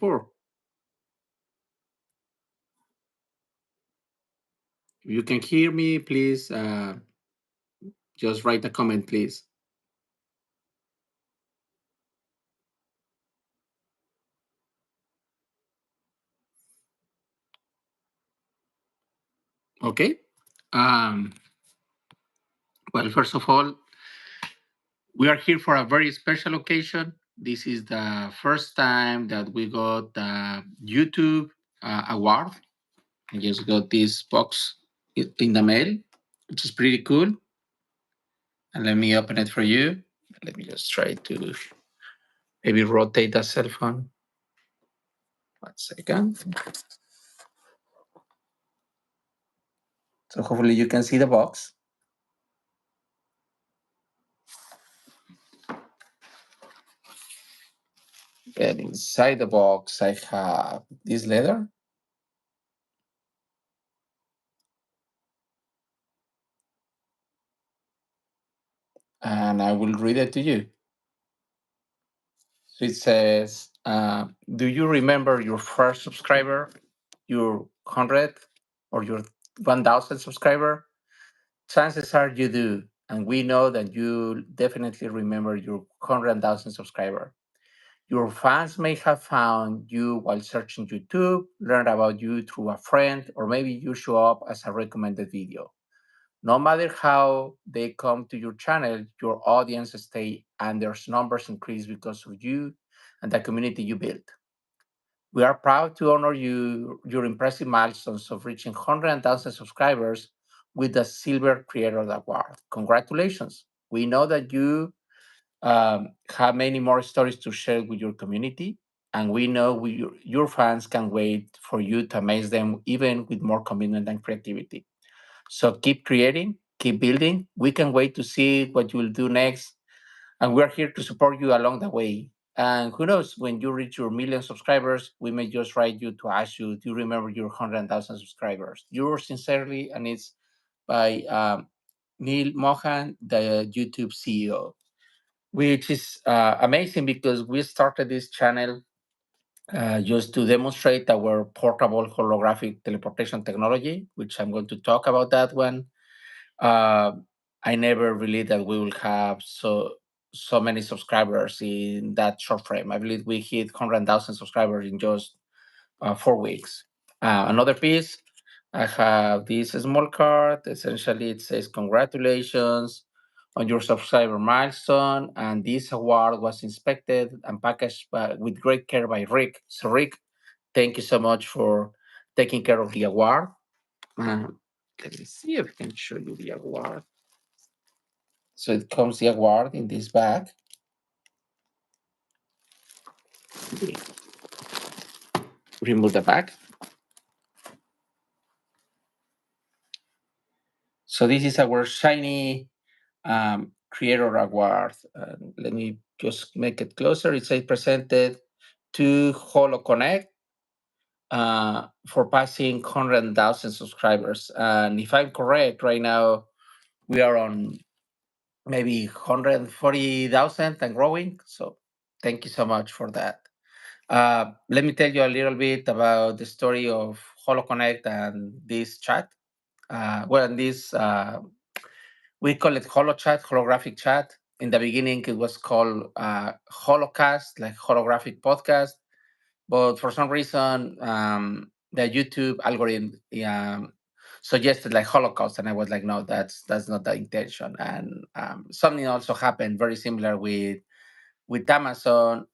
4. If you can hear me, please just write a comment, please. Okay. Um, well, first of all, we are here for a very special occasion. This is the first time that we got the YouTube award. I just got this box in the mail, which is pretty cool. And let me open it for you. Let me just try to maybe rotate the cell phone. 1 second. So hopefully you can see the box. And inside the box, I have this letter. And I will read it to you. So it says, do you remember your first subscriber, your 100th or your 1000 subscriber? Chances are you do. And we know that you definitely remember your 100,000 subscriber. Your fans may have found you while searching YouTube, learned about you through a friend, or maybe you show up as a recommended video. No matter how they come to your channel, your audience stay and their numbers increase because of you and the community you built. We are proud to honor your impressive milestones of reaching 100,000 subscribers with the Silver Creator Award. Congratulations. We know that you have many more stories to share with your community, and we know your fans can wait for you to amaze them even with more commitment and creativity. So keep creating, keep building. We can wait to see what you will do next. And we're here to support you along the way. And who knows, when you reach your million subscribers, we may just write you to ask you, do you remember your 100,000 subscribers? Yours sincerely, and it's by Neil Mohan, the YouTube CEO, which is amazing because we started this channel just to demonstrate our portable holographic teleportation technology, which I'm going to talk about that one. uh, I never believed that we will have so many subscribers in that short frame. I believe we hit 100,000 subscribers in just 4 weeks. Another piece, I have this small card. Essentially, it says congratulations on your subscriber milestone, and this award was inspected and packaged with great care by Rick. So, Rick, thank you so much for taking care of the award. Uh, Let me see if I can show you the award. So it comes the award in this bag. Remove the bag. So this is our shiny creator award. Let me just make it closer. It says presented to HoloConnect for passing 100,000 subscribers. And if I'm correct, right now we are on maybe 140,000 and growing. So thank you so much for that. Let me tell you a little bit about the story of HoloConnect and this chat. Well, this we call it HoloChat, holographic chat. In the beginning, it was called Holocast, like holographic podcast. But for some reason, the YouTube algorithm suggested like Holocaust, and I was like, no, that's not the intention. And something also happened very similar with Amazon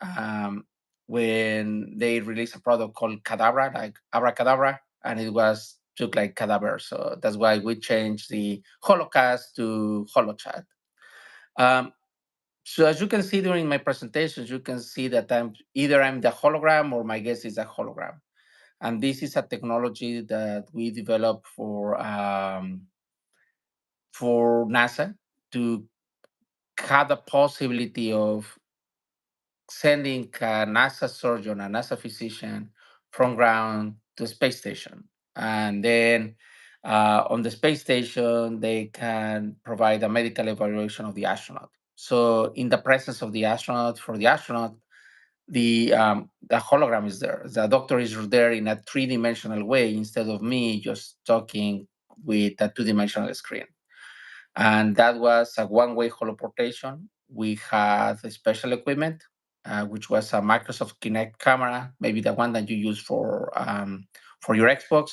when they released a product called Cadabra, like Abracadabra, and it was took like cadaver. So that's why we changed the Holocast to HoloChat. Um, so as you can see during my presentations, you can see that I'm the hologram or my guest is a hologram. And this is a technology that we developed for NASA to have the possibility of sending a NASA surgeon, a NASA physician from ground to space station. And then on the space station, they can provide a medical evaluation of the astronaut. So in the presence of the astronaut, for the astronaut, the hologram is there. The doctor is there in a three-dimensional way instead of me just talking with a two-dimensional screen. And that was a one-way holoportation. We had a special equipment, which was a Microsoft Kinect camera, maybe the one that you use for your Xbox,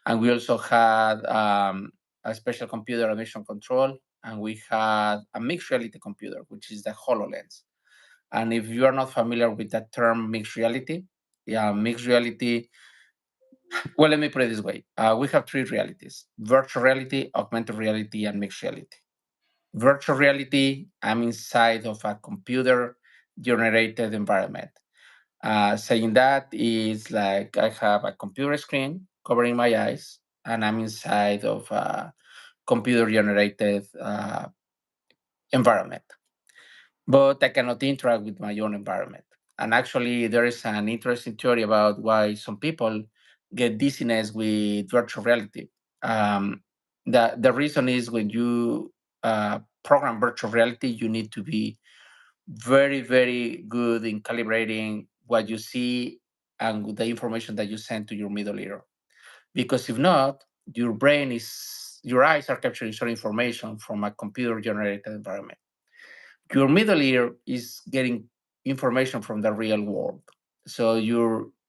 and we also had a special computer and mission control, and we had a mixed reality computer, which is the HoloLens. And if you are not familiar with that term, mixed reality, yeah, mixed reality. Well, let me put it this way: we have three realities: virtual reality, augmented reality, and mixed reality. Virtual reality, I'm inside of a computer generated environment. Saying that is like I have a computer screen covering my eyes, and I'm inside of a computer generated environment. But I cannot interact with my own environment. And actually, there is an interesting theory about why some people get dizziness with virtual reality. Um, the reason is when you program virtual reality, you need to be very, very good in calibrating what you see and the information that you send to your middle ear. Because if not, your eyes are capturing some information from a computer generated environment. Your middle ear is getting information from the real world. So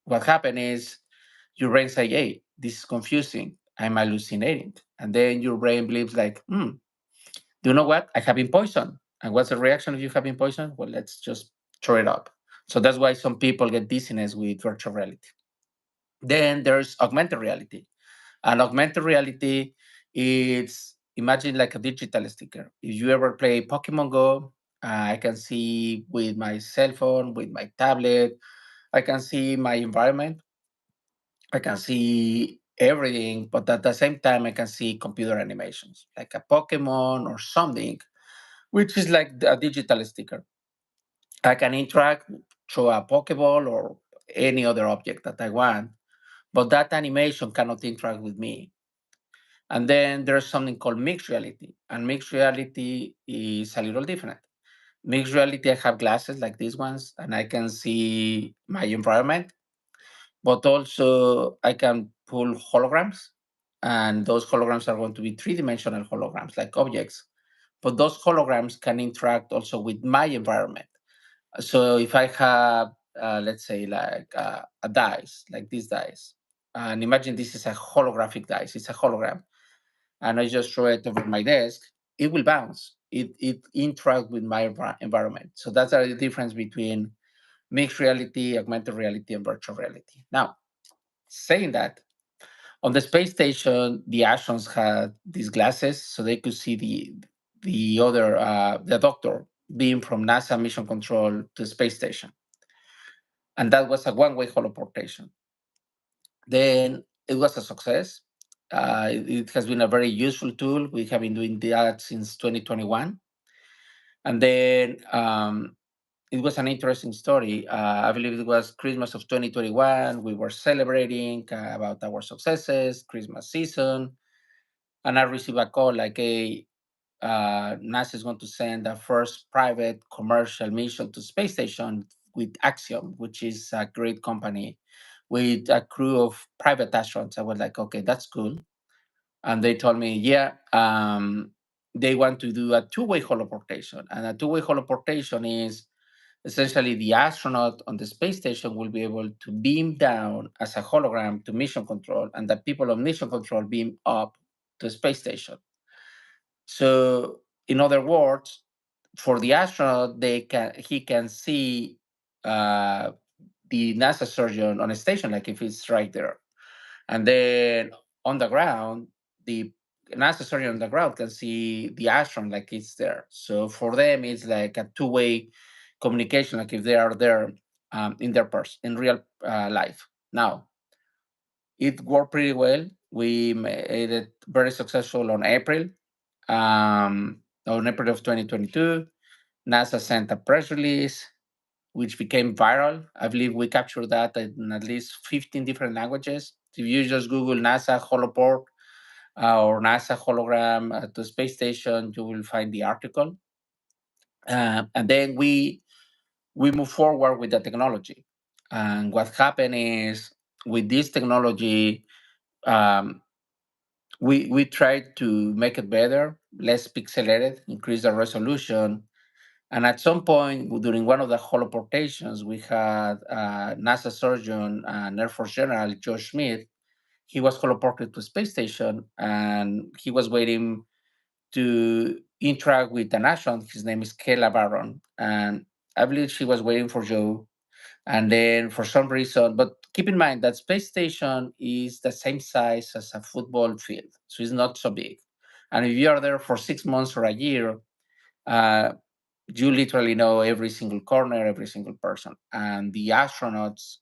what happened is your brain say, "Hey, this is confusing. I'm hallucinating," and then your brain believes like, "Do you know what? I have been poisoned." And what's the reaction if you have been poisoned? Well, let's just throw it up. So that's why some people get dizziness with virtual reality. Then there's augmented reality. And augmented reality is imagine like a digital sticker. If you ever play Pokemon Go, I can see with my cell phone, with my tablet, I can see my environment, I can see everything, but at the same time, I can see computer animations like a Pokemon or something, which is like a digital sticker. I can interact through a Pokeball or any other object that I want, but that animation cannot interact with me. And then there's something called mixed reality. And mixed reality is a little different. Mixed reality, I have glasses like these ones, and I can see my environment, but also I can pull holograms. And those holograms are going to be three-dimensional holograms, like objects. But those holograms can interact also with my environment. So if I have, let's say, like a dice, like this dice, and imagine this is a holographic dice, it's a hologram, and I just throw it over my desk, it will bounce. It interacts with my environment. So that's the difference between mixed reality, augmented reality, and virtual reality. Now, saying that, on the space station, the astronauts had these glasses so they could see the doctor being from NASA mission control to the space station, and that was a one-way holoportation. Then it was a success. It has been a very useful tool. We have been doing that since 2021. And then it was an interesting story. I believe it was Christmas of 2021. We were celebrating about our successes, Christmas season. And I received a call like, hey, NASA is going to send a first private commercial mission to space station with Axiom, which is a great company with a crew of private astronauts. I was like, okay, that's cool. And they told me, yeah, they want to do a two-way holoportation. And a two-way holoportation is essentially the astronaut on the space station will be able to beam down as a hologram to mission control, and the people on mission control beam up to the space station. So, in other words, for the astronaut, he can see uh, the NASA surgeon on a station, like if it's right there. And then on the ground, the NASA surgeon on the ground can see the astronaut like it's there. So for them, it's like a two-way communication, like if they are there in their in real life. Now, it worked pretty well. We made it very successful on April of 2022. NASA sent a press release, which became viral. I believe we captured that in at least 15 different languages. If you just Google NASA holoport or NASA hologram to space station, you will find the article. And then we we move forward with the technology. And what happened is with this technology, um, we tried to make it better, less pixelated, increase the resolution. And at some point during one of the holoportations, we had NASA surgeon and Air Force General Josh Smith. He was holoported to space station, and he was waiting to interact with an astronaut. His name is Kayla Barron, and I believe she was waiting for Joe. And then for some reason, but keep in mind that space station is the same size as a football field, so it's not so big. And if you are there for 6 months or a year, uh, you literally know every single corner, every single person. And the astronauts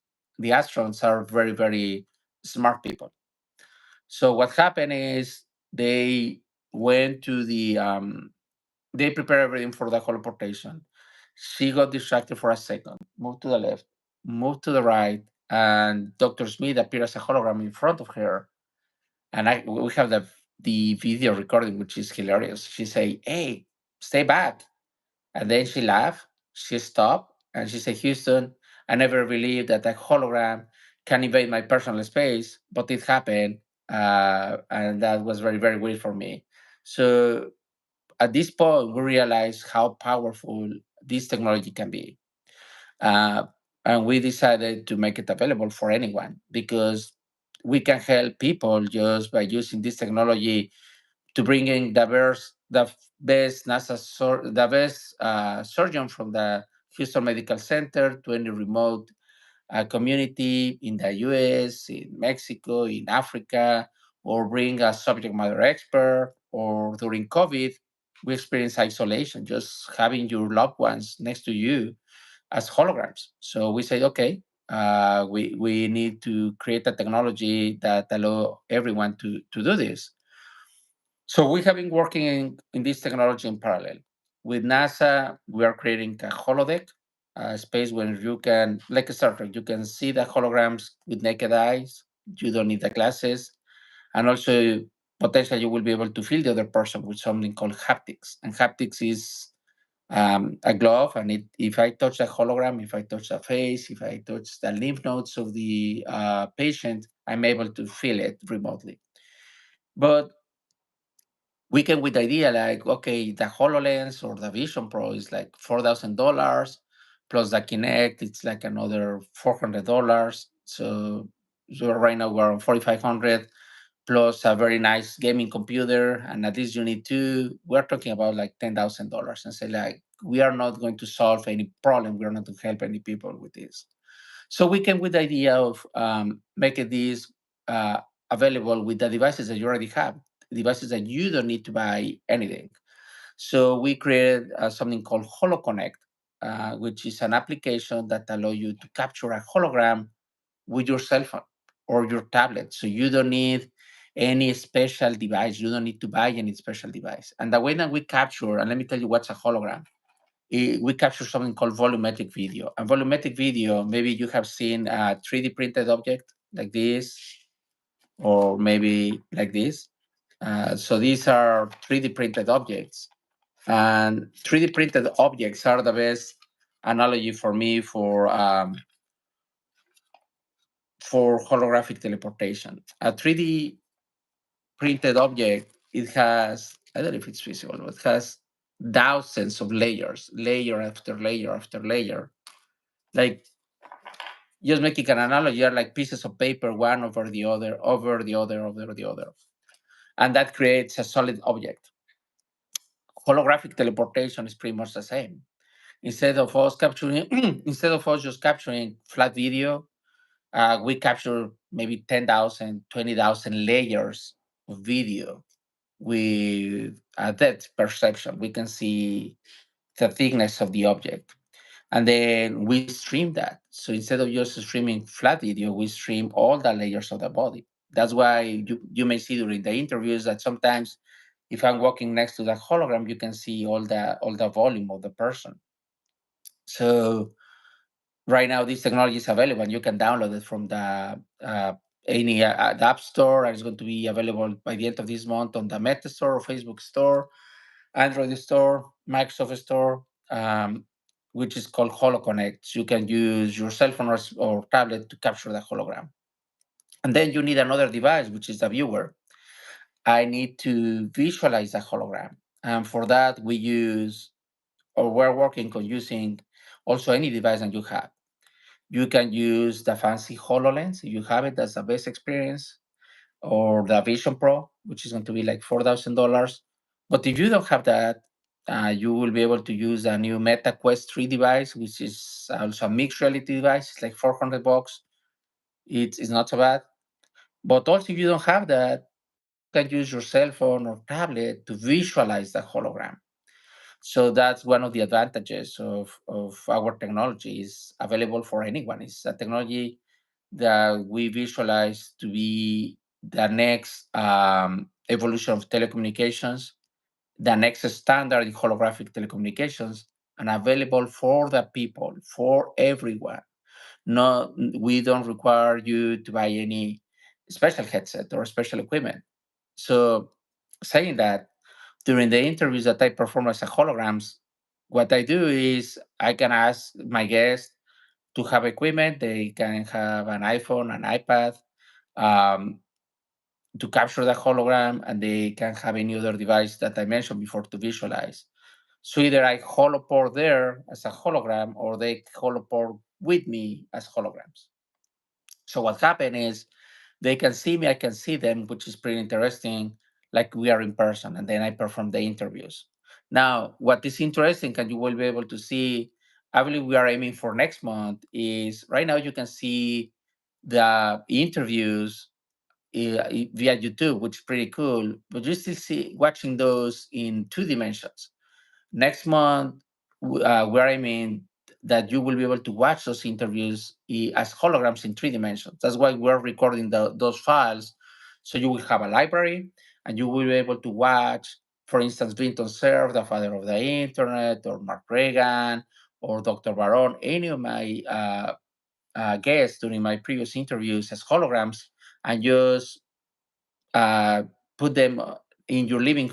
are very, very smart people. So what happened is they went to they prepared everything for the teleportation. She got distracted for a second, moved to the left, moved to the right, and Dr. Smith appeared as a hologram in front of her. And we have the video recording, which is hilarious. She say, "Hey, stay back." And then she laughed, she stopped, and she said, "Houston, I never believed that a hologram can invade my personal space, but it happened. And that was very, very weird for me." So at this point, we realized how powerful this technology can be. Uh, and we decided to make it available for anyone because we can help people just by using this technology to bring in the best the best surgeon from the Houston Medical Center to any remote community in the US, in Mexico, in Africa, or bring a subject matter expert. Or during COVID, we experienced isolation, just having your loved ones next to you as holograms. So we said, okay, we need to create a technology that allow everyone to do this. So we have been working in this technology in parallel. With NASA, we are creating a holodeck, a space where you can, like a Star Trek, you can see the holograms with naked eyes. You don't need the glasses. And also, potentially, you will be able to feel the other person with something called haptics. And haptics is a glove. And if I touch the hologram, if I touch the face, if I touch the lymph nodes of the patient, I'm able to feel it remotely. But we came with the idea like, okay, the HoloLens or the Vision Pro is like $4,000 plus the Kinect, it's like another $400. So right now we're on 4,500 plus a very nice gaming computer, and at least you need two. We're talking about like $10,000, and say like we are not going to solve any problem. We're not going to help any people with this. So we came with the idea of making these uh, available with the devices that you already have, devices that you don't need to buy anything. So we created something called HoloConnect, which is an application that allow you to capture a hologram with your cell phone or your tablet. So you don't need any special device. You don't need to buy any special device. And the way that we capture, and let me tell you what's a hologram. We capture something called volumetric video. And volumetric video, maybe you have seen a 3D printed object like this, or maybe like this. So these are 3D printed objects. And 3D printed objects are the best analogy for me for holographic teleportation. A 3D printed object, it has, I don't know if it's visible, but it has thousands of layers, layer after layer after layer. Like, just making an analogy, are like pieces of paper, one over the other, over the other, over the other. And that creates a solid object. Holographic teleportation is pretty much the same. Instead of us capturing, instead of us just capturing flat video, we capture maybe 10,000, 20,000 layers of video with a depth perception. We can see the thickness of the object. And then we stream that. So instead of just streaming flat video, we stream all the layers of the body. That's why you may see during the interviews that sometimes if I'm walking next to the hologram, you can see all the volume of the person. So right now this technology is available and you can download it from any the app store, and it's going to be available by the end of this month on the Meta store or Facebook store, Android store, Microsoft store. which is called HoloConnect. You can use your cell phone or tablet to capture the hologram. And then you need another device, which is the viewer. I need to visualize the hologram. And for that, we use, or we're working on using also any device that you have. You can use the fancy HoloLens if you have it, that's the best experience, or the Vision Pro, which is going to be like $4,000. But if you don't have that, you will be able to use a new Meta Quest 3 device, which is also a mixed reality device. It's like $400. It's not so bad. But also, if you don't have that, you can use your cell phone or tablet to visualize the hologram. So that's one of the advantages of our technology. Is available for anyone. It's a technology that we visualize to be the next evolution of telecommunications, the next standard in holographic telecommunications, and available for the people, for everyone. No, we don't require you to buy any special headset or special equipment. So, saying that, during the interviews that I perform as a holograms, what I do is I can ask my guests to have equipment. They can have an iPhone, an iPad, um, to capture the hologram, and they can have any other device that I mentioned before to visualize. So either I holoport there as a hologram, or they holoport with me as holograms. So what happened is they can see me, I can see them, which is pretty interesting, like we are in person, and then I perform the interviews. Now, what is interesting, and you will be able to see, I believe we are aiming for next month, is right now you can see the interviews via YouTube, which is pretty cool, but you still see watching those in 2 dimensions. Next month, we're aiming that you will be able to watch those interviews as holograms in 3 dimensions. That's why we're recording those files. So you will have a library, and you will be able to watch, for instance, Vinton Cerf, the father of the internet, or Mark Reagan, or Dr. Baron, any of my guests during my previous interviews as holograms, and just uh, put them in your living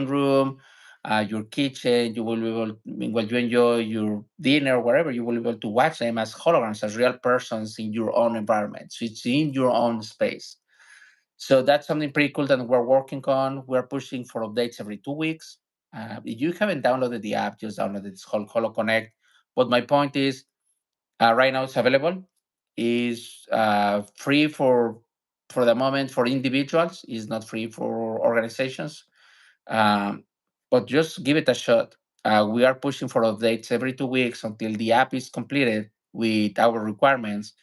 room, your kitchen. You will be able, while you enjoy your dinner, wherever, you will be able to watch them as holograms, as real persons in your own environment. So it's in your own space. So that's something pretty cool that we're working on. We're pushing for updates every 2 weeks. If you haven't downloaded the app, just download it. It's called HoloConnect. But my point is, right now it's available. Is free for the moment for individuals. Is not free for organizations. Um, but just give it a shot. We are pushing for updates every 2 weeks until the app is completed with our requirements.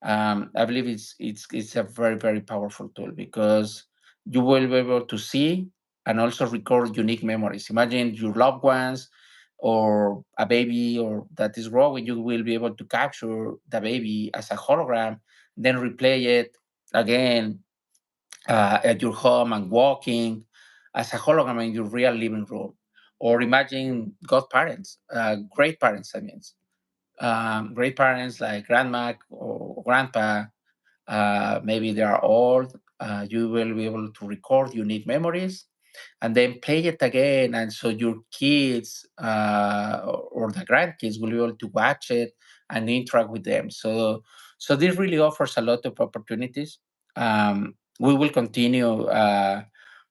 I believe it's a very powerful tool, because you will be able to see and also record unique memories. Imagine your loved ones or a baby or that is growing. You will be able to capture the baby as a hologram, then replay it again at your home and walking as a hologram in your real living room. Or imagine godparents, great parents. I mean, great parents like grandma or grandpa, maybe they are old. You will be able to record unique memories and then play it again. And so your kids or the grandkids will be able to watch it and interact with them. So this really offers a lot of opportunities. We will continue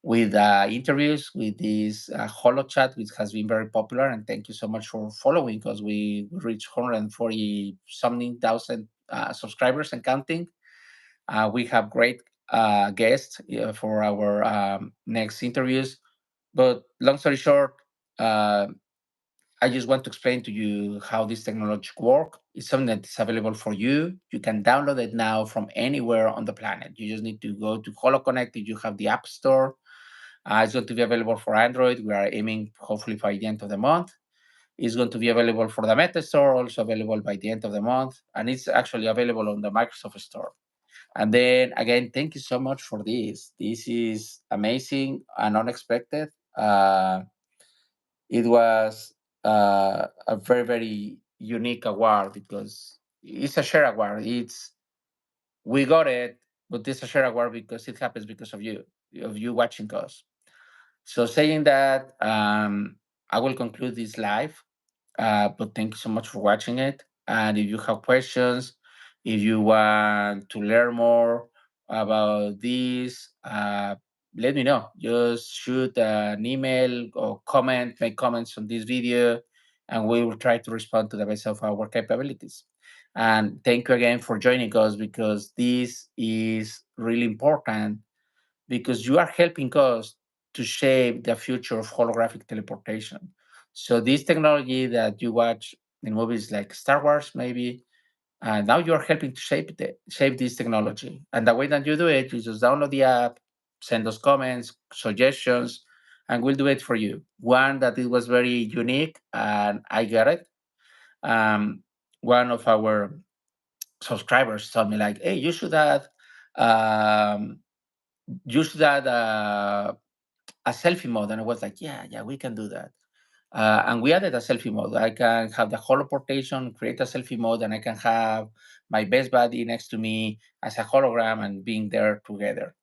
with interviews with this Holo Chat, which has been very popular. And thank you so much for following, because we reached 140 something thousand subscribers and counting. We have great guests for our next interviews. But long story short, uh, I just want to explain to you how this technology works. It's something that is available for you. You can download it now from anywhere on the planet. You just need to go to HoloConnect if you have the App Store. It's going to be available for Android. We are aiming hopefully by the end of the month. It's going to be available for the Meta Store, also available by the end of the month. And it's actually available on the Microsoft Store. And then again, thank you so much for this. This is amazing and unexpected. It was a very unique award, because it's a share award. It's We got it, but it's a share award because it happens because of you watching us. So saying that, I will conclude this live. But thank you so much for watching it. And if you have questions, if you want to learn more about this, let me know. Just shoot an email or comment, make comments on this video, and we will try to respond to the best of our capabilities. And thank you again for joining us, because this is really important, because you are helping us to shape the future of holographic teleportation. So this technology that you watch in movies like Star Wars, maybe, now you are helping to shape this technology. And the way that you do it, you just download the app, send us comments, suggestions, and we'll do it for you. One that it was very unique, and I get it. Um, One of our subscribers told me like, "Hey, um, you should add a selfie mode," and I was like, yeah, we can do that. And we added a selfie mode. I can have the holoportation, create a selfie mode, and I can have my best buddy next to me as a hologram and being there together.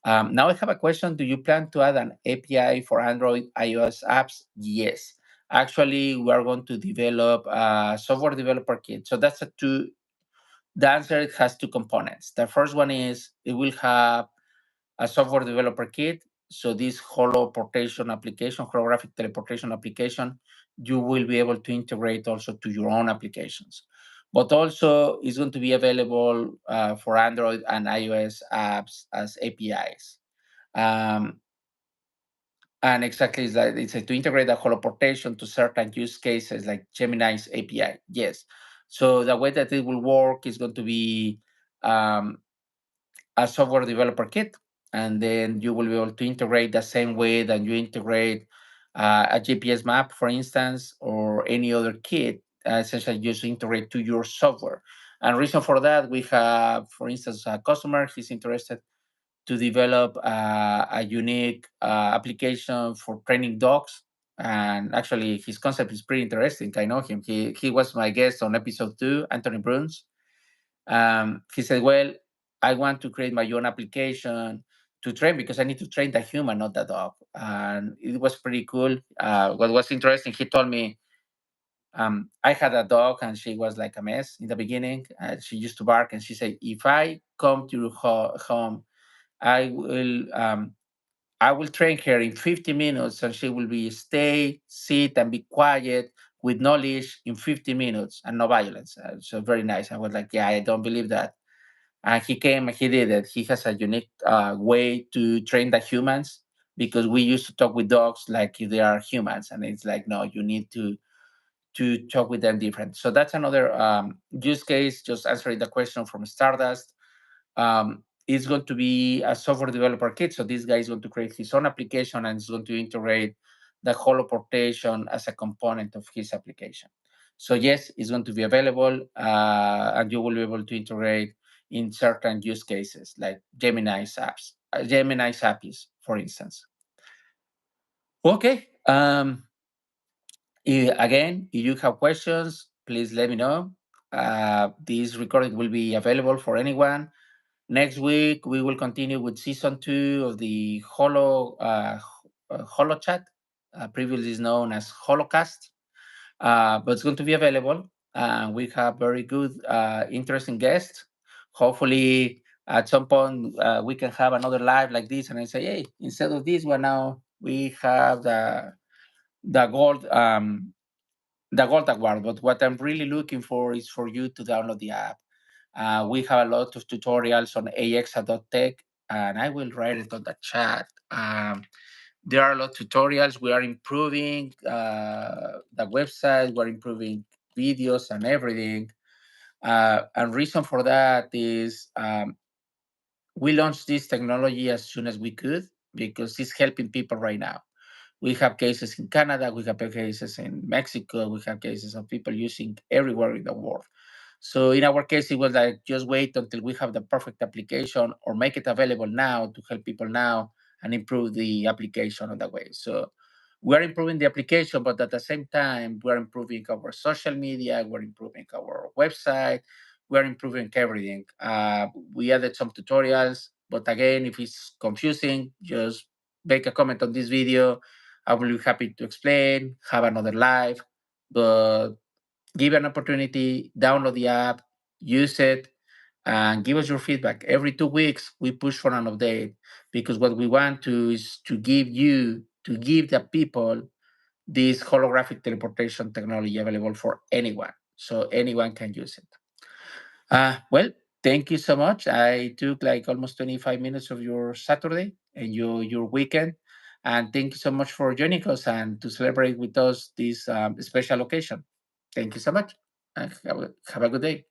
Now I have a question. Do you plan to add an API for Android, iOS apps? Yes. Actually, we are going to develop a software developer kit. So that's a two. The answer has two components. The first one is it will have a software developer kit. So this holoportation application, holographic teleportation application, you will be able to integrate also to your own applications. But also it's going to be available for Android and iOS apps as APIs. Um, and exactly, it's like to integrate the holoportation to certain use cases like Gemini's API. Yes. So the way that it will work is going to be um, a software developer kit, and then you will be able to integrate the same way that you integrate a GPS map, for instance, or any other kit. Essentially, just integrate to your software. And reason for that, we have, for instance, a customer. He's interested to develop a unique application for training dogs. And actually, his concept is pretty interesting. I know him. He was my guest on episode 2, Anthony Bruns. He said, "Well, I want to create my own application to train, because I need to train the human, not the dog." And it was pretty cool. What was interesting, he told me, I had a dog and she was like a mess in the beginning. She used to bark, and she said, "If I come to your home, I will I will train her in 50 minutes, and she will be stay, sit, and be quiet with knowledge in 50 minutes and no violence." So very nice. I was like, "Yeah, I don't believe that." And he came and he did it. He has a unique way to train the humans, because we used to talk with dogs like if they are humans, and it's like, no, you need to talk with them different. So that's another use case. Just answering the question from Stardust. It's going to be a software developer kit. So this guy is going to create his own application, and is going to integrate the holoportation as a component of his application. So yes, it's going to be available, and you will be able to integrate in certain use cases like Gemini's APIs, for instance. Okay. Again, if you have questions, please let me know. This recording will be available for anyone. Next week, we will continue with season 2 of the Holo Chat, previously known as Holocast, but it's going to be available. We have very good, interesting guests. Hopefully, at some point, we can have another live like this, and I say, hey, instead of this one, now we have the gold. The gold award. But what I'm really looking for is for you to download the app. We have a lot of tutorials on axa.tech, and I will write it on the chat. There are a lot of tutorials. We are improving the website. We're improving videos and everything. And reason for that is we launched this technology as soon as we could, because it's helping people right now. We have cases in Canada, we have cases in Mexico, we have cases of people using everywhere in the world. So in our case, it was like just wait until we have the perfect application, or make it available now to help people now and improve the application on the way. So we're improving the application, but at the same time, we're improving our social media, we're improving our website, we're improving everything. We added some tutorials, but again, if it's confusing, just make a comment on this video. I will be happy to explain, have another live. but give an opportunity, download the app, use it, and give us your feedback. Every 2 weeks, we push for an update because what we want to is to give the people this holographic teleportation technology available for anyone, so anyone can use it. Well, thank you so much. I took like almost 25 minutes of your Saturday and your weekend. And thank you so much for joining us and to celebrate with us this special occasion. Thank you so much. Have a good day.